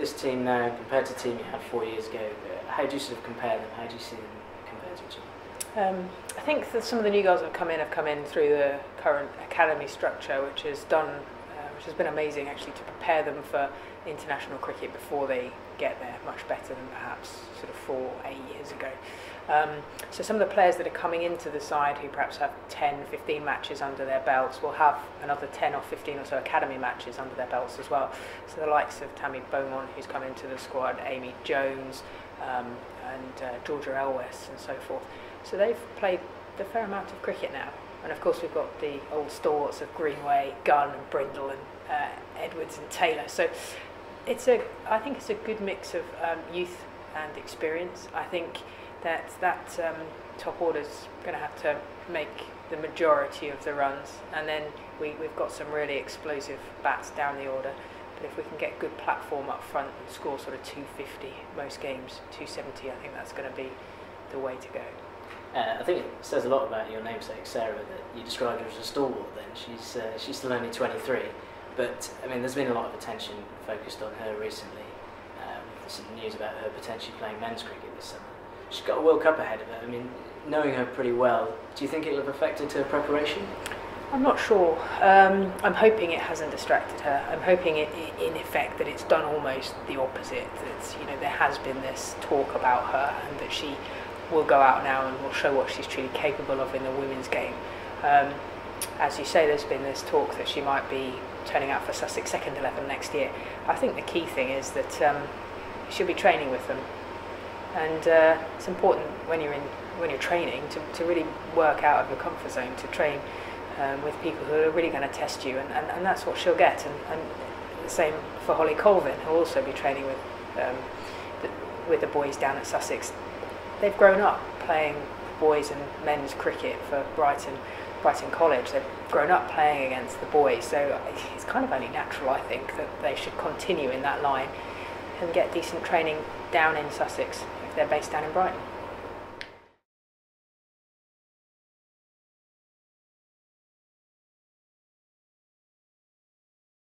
this team now compared to the team you had 4 years ago, how do you sort of compare them? How do you see them compared to each other? I think that some of the new girls that have come in through the current academy structure, which has been amazing actually to prepare them for international cricket before they get there, much better than perhaps sort of 4-8 years ago. So some of the players that are coming into the side who perhaps have 10-15 matches under their belts will have another 10 or 15 or so academy matches under their belts as well. So the likes of Tammy Beaumont, who's come into the squad, Amy Jones, and Georgia Elwes and so forth. So they've played a fair amount of cricket now. And of course we've got the old stalwarts of Greenway, Gunn and Brindle and Edwards and Taylor. So I think it's a good mix of youth and experience. I think that top order's going to have to make the majority of the runs, and then we've got some really explosive bats down the order. But if we can get good platform up front and score sort of 250 most games, 270, I think that's going to be the way to go. I think it says a lot about your namesake Sarah that you described her as a stalwart. Then she's still only 23, but I mean there's been a lot of attention focused on her recently. There's some news about her potentially playing men's cricket this summer. She's got a World Cup ahead of her. I mean, knowing her pretty well, do you think it'll have affected her preparation? I'm not sure. I'm hoping it hasn't distracted her. I'm hoping in effect that it's done almost the opposite. That there has been this talk about her and that she will go out now and will show what she's truly capable of in the women's game. As you say, there's been this talk that she might be turning out for Sussex second 11 next year. I think the key thing is that she'll be training with them, and it's important when you're training to really work out of your comfort zone, to train with people who are really going to test you, and that's what she'll get. And the same for Holly Colvin, who'll also be training with the boys down at Sussex. They've grown up playing boys and men's cricket for Brighton College. They've grown up playing against the boys, so it's kind of only natural, I think, that they should continue in that line and get decent training down in Sussex if they're based down in Brighton.